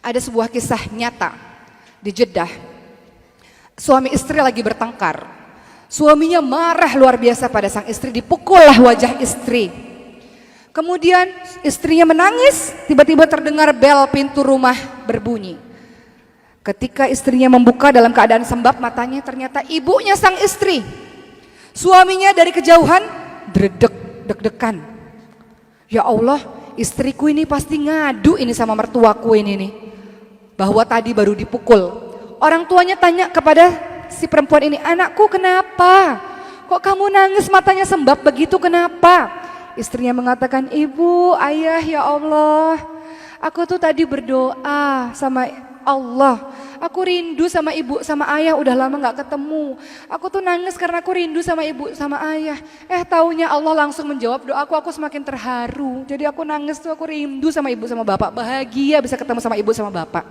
Ada sebuah kisah nyata di Jeddah. Suami istri lagi bertengkar. Suaminya marah luar biasa pada sang istri, dipukullah wajah istri. Kemudian istrinya menangis, tiba-tiba terdengar bel pintu rumah berbunyi. Ketika istrinya membuka dalam keadaan sembab matanya, ternyata ibunya sang istri. Suaminya dari kejauhan dredeg, deg-degan. Ya Allah, istriku ini pasti ngadu ini sama mertuaku ini nih, bahwa tadi baru dipukul. Orang tuanya tanya kepada si perempuan ini, anakku kenapa? Kok kamu nangis matanya sembab begitu, kenapa? Istrinya mengatakan, ibu, ayah, ya Allah, aku tuh tadi berdoa sama Allah, aku rindu sama ibu sama ayah, udah lama gak ketemu. Aku tuh nangis karena aku rindu sama ibu sama ayah. Taunya Allah langsung menjawab doaku, aku semakin terharu. Jadi aku nangis tuh, aku rindu sama ibu sama bapak, bahagia bisa ketemu sama ibu sama bapak.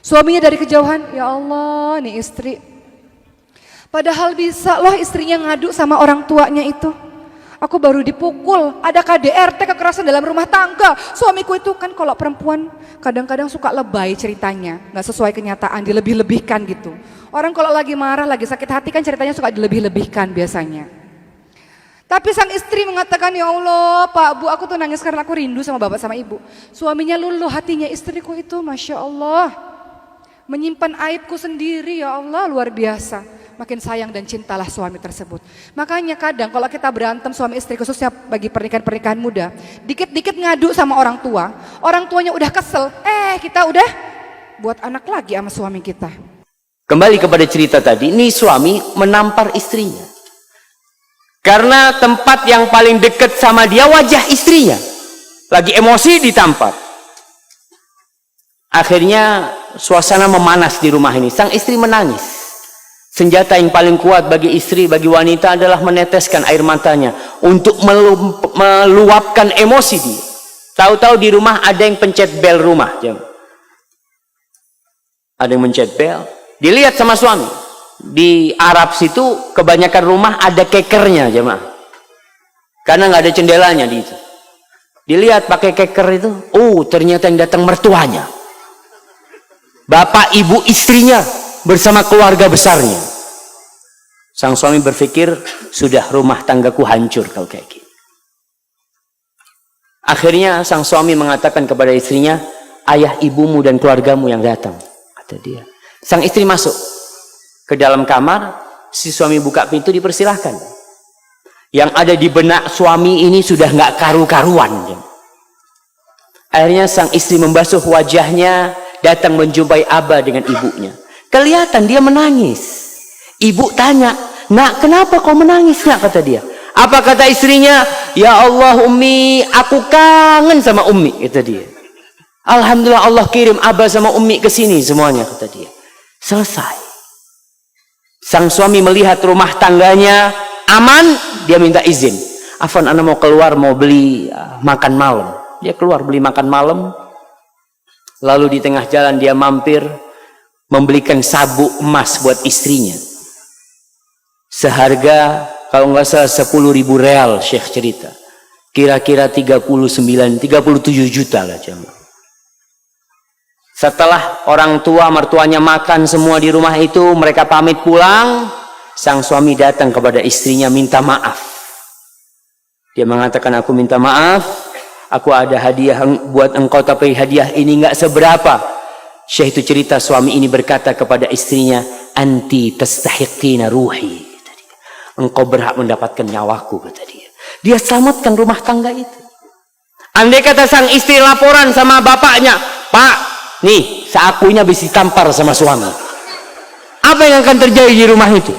Suaminya dari kejauhan, ya Allah nih istri. Padahal bisa loh istrinya ngadu sama orang tuanya itu. Aku baru dipukul, ada KDRT kekerasan dalam rumah tangga. Suamiku itu kan kalau perempuan kadang-kadang suka lebay ceritanya, gak sesuai kenyataan, dilebih-lebihkan gitu. Orang kalau lagi marah, lagi sakit hati kan ceritanya suka dilebih-lebihkan biasanya. Tapi sang istri mengatakan, ya Allah Pak Bu, aku tuh nangis karena aku rindu sama bapak sama ibu. Suaminya luluh hatinya, istriku itu Masya Allah menyimpan aibku sendiri, ya Allah luar biasa. Makin sayang dan cintalah suami tersebut. Makanya kadang kalau kita berantem suami istri, khususnya bagi pernikahan-pernikahan muda, dikit-dikit ngadu sama orang tua, orang tuanya udah kesel, kita udah buat anak lagi sama suami kita. Kembali kepada cerita tadi, ini suami menampar istrinya. Karena tempat yang paling dekat sama dia wajah istrinya. Lagi emosi ditampar. Akhirnya suasana memanas di rumah ini. Sang istri menangis. Senjata yang paling kuat bagi istri, bagi wanita adalah meneteskan air matanya untuk meluapkan emosi dia. Tahu-tahu di rumah ada yang pencet bel rumah. Ada yang mencet bel. Dilihat sama suami. Di Arab situ kebanyakan rumah ada kekernya, jemaah. Karena nggak ada jendelanya di itu. Dilihat pakai keker itu, ternyata yang datang mertuanya. Bapak ibu istrinya bersama keluarga besarnya. Sang suami berpikir, sudah rumah tanggaku hancur kalau kayak gini. Akhirnya sang suami mengatakan kepada istrinya, ayah ibumu dan keluargamu yang datang, kata dia. Sang istri masuk ke dalam kamar, si suami buka pintu, dipersilahkan. Yang ada di benak suami ini sudah nggak karu-karuan. Akhirnya sang istri membasuh wajahnya, datang menjumpai Abah dengan ibunya. Kelihatan dia menangis. Ibu tanya, nak kenapa kau menangis nak, kata dia. Apa kata istrinya? Ya Allah Ummi, aku kangen sama Ummi, kata dia. Alhamdulillah Allah kirim Abah sama Ummi ke sini semuanya, kata dia. Selesai. Sang suami melihat rumah tangganya aman, dia minta izin. Afwan, ana mau keluar, mau beli makan malam. Dia keluar beli makan malam. Lalu di tengah jalan dia mampir membelikan sabuk emas buat istrinya. Seharga kalau nggak salah 10.000 real, Syekh cerita. Kira-kira 37 juta lah jemaah. Setelah orang tua mertuanya makan semua di rumah itu, mereka pamit pulang, sang suami datang kepada istrinya minta maaf. Dia mengatakan, aku minta maaf, aku ada hadiah buat engkau, tapi hadiah ini nggak seberapa. Syekh itu cerita, suami ini berkata kepada istrinya, anti tastahiqina ruhi, kata dia. Engkau berhak mendapatkan nyawaku, kata dia. Dia selamatkan rumah tangga itu. Andai kata sang istri laporan sama bapaknya, Pak, nih seakunya bisa ditampar sama suami, apa yang akan terjadi di rumah itu?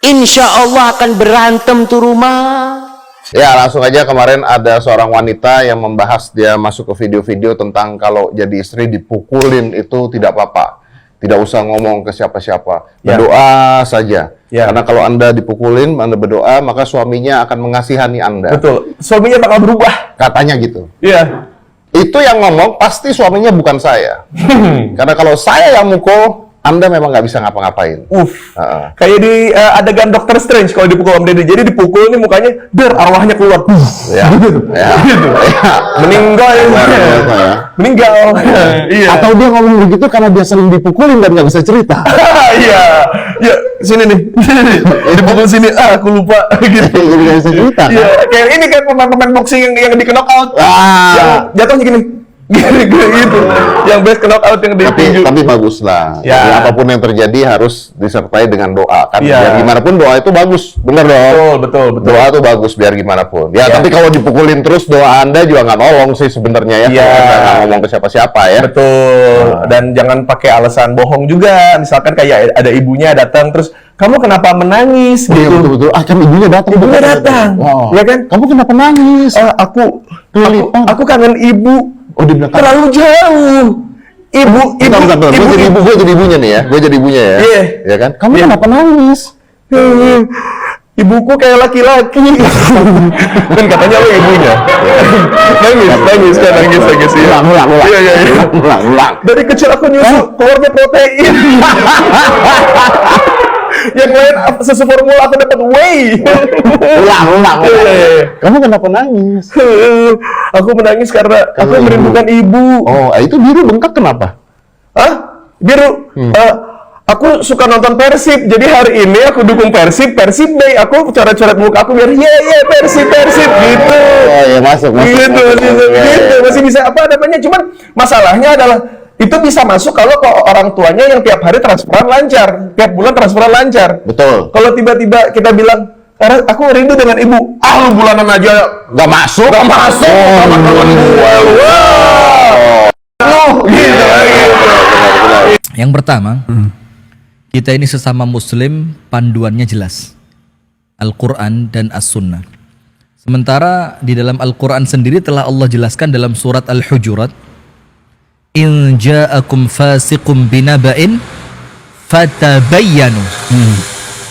Insya Allah akan berantem tuh rumah. Ya, langsung aja, kemarin ada seorang wanita yang membahas, dia masuk ke video-video tentang kalau jadi istri dipukulin itu tidak apa-apa. Tidak usah ngomong ke siapa-siapa. Berdoa saja. Karena kalau Anda dipukulin, Anda berdoa, maka suaminya akan mengasihani Anda. Betul. Suaminya bakal berubah. Katanya gitu. Iya. Itu yang ngomong pasti suaminya bukan saya. Karena kalau saya yang mukul, Anda memang nggak bisa ngapa-ngapain. Kayak di adegan Doctor Strange kalau dipukul Om Deddy. Jadi dipukul nih mukanya, arwahnya keluar. Ya. Gitu. Ya. Gitu. Meninggal. Meninggal. Iya. Atau dia ngomong begitu karena dia sering dipukulin dan nggak bisa cerita. Iya. Ya, sini nih. Dipukul sini. Aku lupa. Gitu. Jadi nggak bisa cerita. Iya. Kayak ini kan pemain boxing yang di knock out. Yang jatuhnya gini. Gitu. Yang best knock out yang di tinju. Tapi bagus lah. Ya. Jadi apapun yang terjadi harus disertai dengan doa kan. Ya. Biar gimana pun doa itu bagus, bener dong. Betul. Doa itu bagus biar gimana pun. Ya, Ya. tapi kalau dipukulin terus doa Anda juga nggak nolong sih sebenarnya ya. Ya. Kalau Anda nggak ngomong ke siapa-siapa ya. Betul. Dan jangan pakai alasan bohong juga. Misalkan kayak ada ibunya datang terus, kamu kenapa menangis? Iya, Gitu. betul. Kan ibunya datang. Ibunya datang. Oh. Ya kan? Kamu kenapa nangis? Aku kangen ibu. Oh, di belakang. Terlalu jauh. Ibu. Bentar. Gue jadi ibunya nih ya. Gue jadi ibunya ya. Iya. Ya kan? Kamu kenapa nangis? Ibuku kayak laki-laki. Kan katanya lo ibunya. nangis. Iya. Ulang. Iya. Dari kecil aku nyusu keluarga protein. Yang lain susu formula aku dapat whey. Ulang. Iya. Kamu kenapa nangis? Aku menangis karena aku merindukan ibu. Oh, itu biru bengkak kenapa? Hah? Biru? Aku suka nonton Persib, jadi hari ini aku dukung Persib Day. Aku coret-coret muka aku biar Persib gitu. Oh ya masuk. Gitu, masih bisa apa namanya. Cuman masalahnya adalah itu bisa masuk kalau orang tuanya yang tiap hari transferan lancar, tiap bulan transferan lancar. Betul. Kalau tiba-tiba kita bilang, karena aku rindu dengan ibu. Lu bulanan aja Nggak masuk. Teman-teman gue. Gitu. Yang pertama, kita ini sesama muslim panduannya jelas. Al-Quran dan As-Sunnah. Sementara di dalam Al-Quran sendiri telah Allah jelaskan dalam surat Al-Hujurat, in ja'akum fasiqum binaba'in fatabayyanu.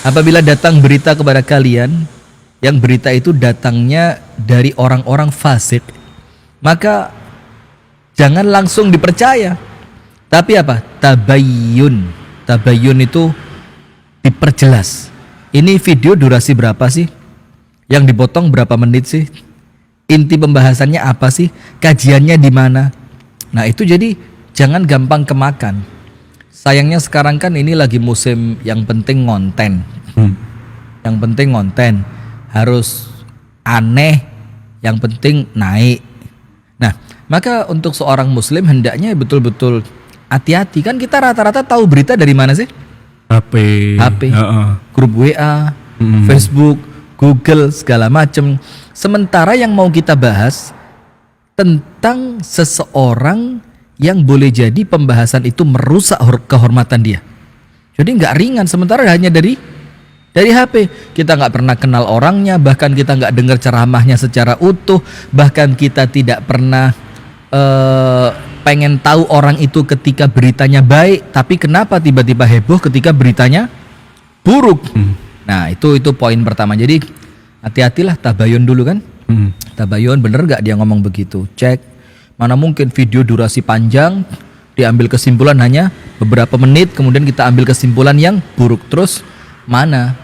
Apabila datang berita kepada kalian, yang berita itu datangnya dari orang-orang fasik, maka jangan langsung dipercaya. Tapi apa? Tabayyun. Tabayyun itu diperjelas. Ini video durasi berapa sih? Yang dipotong berapa menit sih? Inti pembahasannya apa sih? Kajiannya di mana? Nah, itu jadi jangan gampang kemakan. Sayangnya sekarang kan ini lagi musim yang penting konten. Yang penting konten. Harus aneh, yang penting naik. Nah, maka untuk seorang muslim hendaknya betul-betul hati-hati. Kan kita rata-rata tahu berita dari mana sih? HP, grup WA, Facebook, Google, segala macam. Sementara yang mau kita bahas tentang seseorang yang boleh jadi pembahasan itu merusak kehormatan dia. Jadi nggak ringan. Sementara hanya dari HP. Kita nggak pernah kenal orangnya, bahkan kita nggak dengar ceramahnya secara utuh, bahkan kita tidak pernah pengen tahu orang itu ketika beritanya baik, tapi kenapa tiba-tiba heboh ketika beritanya buruk. Nah, itu poin pertama. Jadi hati-hatilah, tabayun dulu kan. Tabayun, bener gak dia ngomong begitu? Cek. Mana mungkin video durasi panjang diambil kesimpulan hanya beberapa menit, kemudian kita ambil kesimpulan yang buruk. Terus mana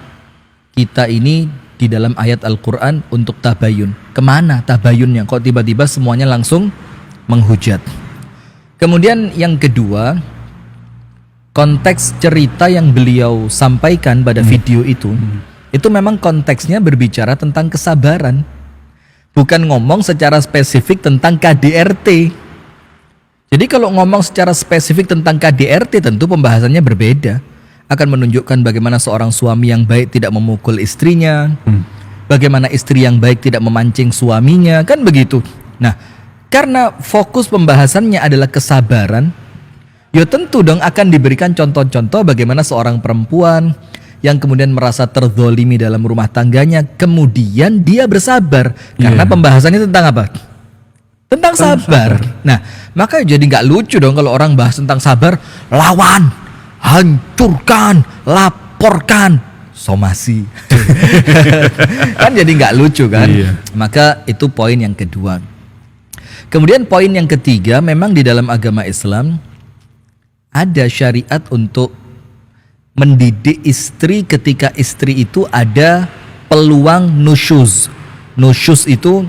kita ini di dalam ayat Al-Quran untuk tabayun? Kemana tabayunnya? Kok tiba-tiba semuanya langsung menghujat? Kemudian yang kedua, konteks cerita yang beliau sampaikan pada video itu memang konteksnya berbicara tentang kesabaran. Bukan ngomong secara spesifik tentang KDRT. Jadi kalau ngomong secara spesifik tentang KDRT tentu pembahasannya berbeda. Akan menunjukkan bagaimana seorang suami yang baik tidak memukul istrinya, bagaimana istri yang baik tidak memancing suaminya, kan begitu. Nah, karena fokus pembahasannya adalah kesabaran, ya tentu dong akan diberikan contoh-contoh bagaimana seorang perempuan yang kemudian merasa terzolimi dalam rumah tangganya, kemudian dia bersabar. Karena pembahasannya tentang apa? Tentang sabar. Nah, maka jadi nggak lucu dong kalau orang bahas tentang sabar, lawan, hancurkan, laporkan, somasi. Kan jadi nggak lucu kan? Maka itu poin yang kedua. Kemudian poin yang ketiga, memang di dalam agama Islam ada syariat untuk mendidik istri ketika istri itu ada peluang nusyuz. Nusyuz itu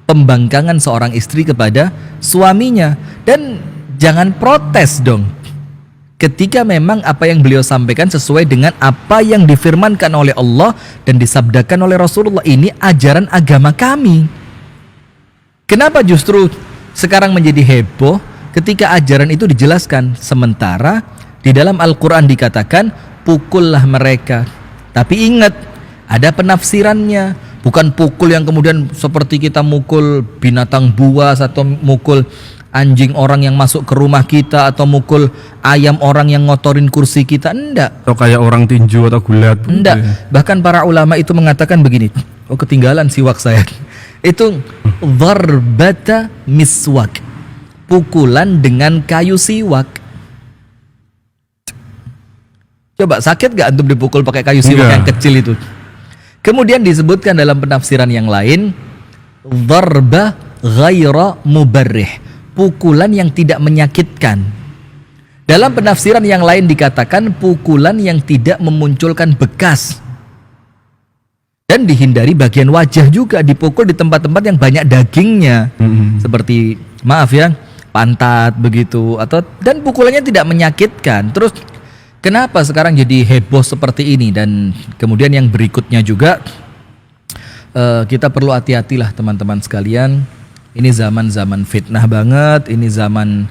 pembangkangan seorang istri kepada suaminya, dan jangan protes dong ketika memang apa yang beliau sampaikan sesuai dengan apa yang difirmankan oleh Allah dan disabdakan oleh Rasulullah. Ini ajaran agama kami. Kenapa justru sekarang menjadi heboh ketika ajaran itu dijelaskan, sementara di dalam Al-Quran dikatakan pukullah mereka, tapi ingat ada penafsirannya. Bukan pukul yang kemudian seperti kita mukul binatang buas atau mukul anjing orang yang masuk ke rumah kita atau mukul ayam orang yang ngotorin kursi kita. Enggak. Atau kayak orang tinju atau gulat. Enggak. Bahkan para ulama itu mengatakan begini. Oh, ketinggalan siwak saya. Itu dharbata miswak. Pukulan dengan kayu siwak. Coba sakit gak antum dipukul pakai kayu siwak yang kecil itu? Kemudian disebutkan dalam penafsiran yang lain, dharba ghaira mubarrih, pukulan yang tidak menyakitkan. Dalam penafsiran yang lain dikatakan pukulan yang tidak memunculkan bekas. Dan dihindari bagian wajah juga, dipukul di tempat-tempat yang banyak dagingnya. Seperti maaf ya, pantat begitu, atau dan pukulannya tidak menyakitkan. Terus kenapa sekarang jadi heboh seperti ini? Dan kemudian yang berikutnya juga kita perlu hati-hatilah teman-teman sekalian. Ini zaman-zaman fitnah banget, ini zaman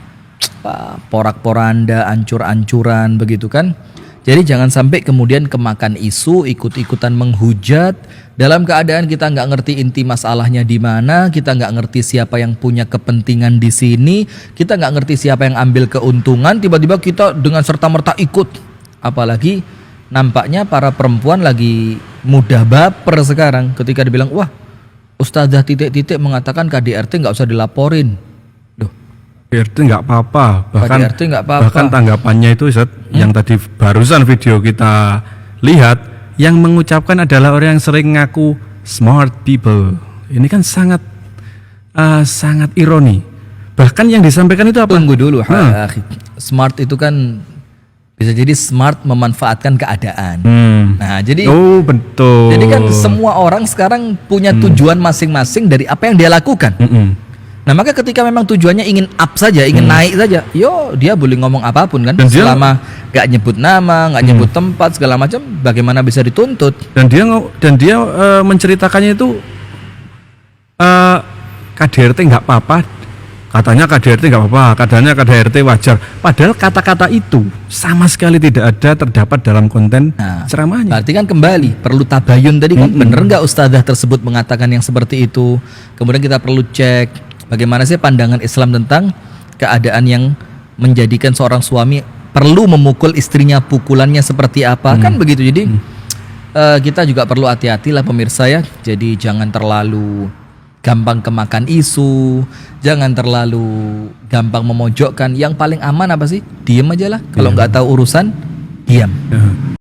porak-poranda, ancur-ancuran begitu kan. Jadi jangan sampai kemudian kemakan isu, ikut-ikutan menghujat dalam keadaan kita nggak ngerti inti masalahnya di mana, kita nggak ngerti siapa yang punya kepentingan di sini, kita nggak ngerti siapa yang ambil keuntungan, tiba-tiba kita dengan serta-merta ikut. Apalagi nampaknya para perempuan lagi mudah baper sekarang ketika dibilang, wah Ustazah titik-titik mengatakan KDRT nggak usah dilaporin. KDRT nggak apa-apa, KDRT nggak apa-apa. Bahkan tanggapannya itu Ustaz, yang tadi barusan video kita lihat, yang mengucapkan adalah orang yang sering ngaku smart people. Ini kan sangat sangat ironi. Bahkan yang disampaikan itu apa? Tunggu dulu, smart itu kan bisa jadi smart memanfaatkan keadaan. Nah, jadi betul. Jadi kan semua orang sekarang punya tujuan masing-masing dari apa yang dia lakukan. Nah, maka ketika memang tujuannya ingin up saja, ingin naik saja, yo dia boleh ngomong apapun kan, dan selama nggak nyebut nama, nggak nyebut tempat segala macam, bagaimana bisa dituntut? Dan dia menceritakannya itu KDRT nggak apa-apa, katanya KDRT nggak apa-apa, katanya KDRT wajar. Padahal kata-kata itu sama sekali tidak ada terdapat dalam konten ceramahnya. Berarti kan kembali perlu tabayun tadi kan, bener nggak ustazah tersebut mengatakan yang seperti itu? Kemudian kita perlu cek bagaimana sih pandangan Islam tentang keadaan yang menjadikan seorang suami perlu memukul istrinya, pukulannya seperti apa, kan begitu. Jadi kita juga perlu hati-hati lah pemirsa ya. Jadi jangan terlalu gampang kemakan isu, jangan terlalu gampang memojokkan. Yang paling aman apa sih? Diem aja lah. Kalau nggak tahu urusan, diam.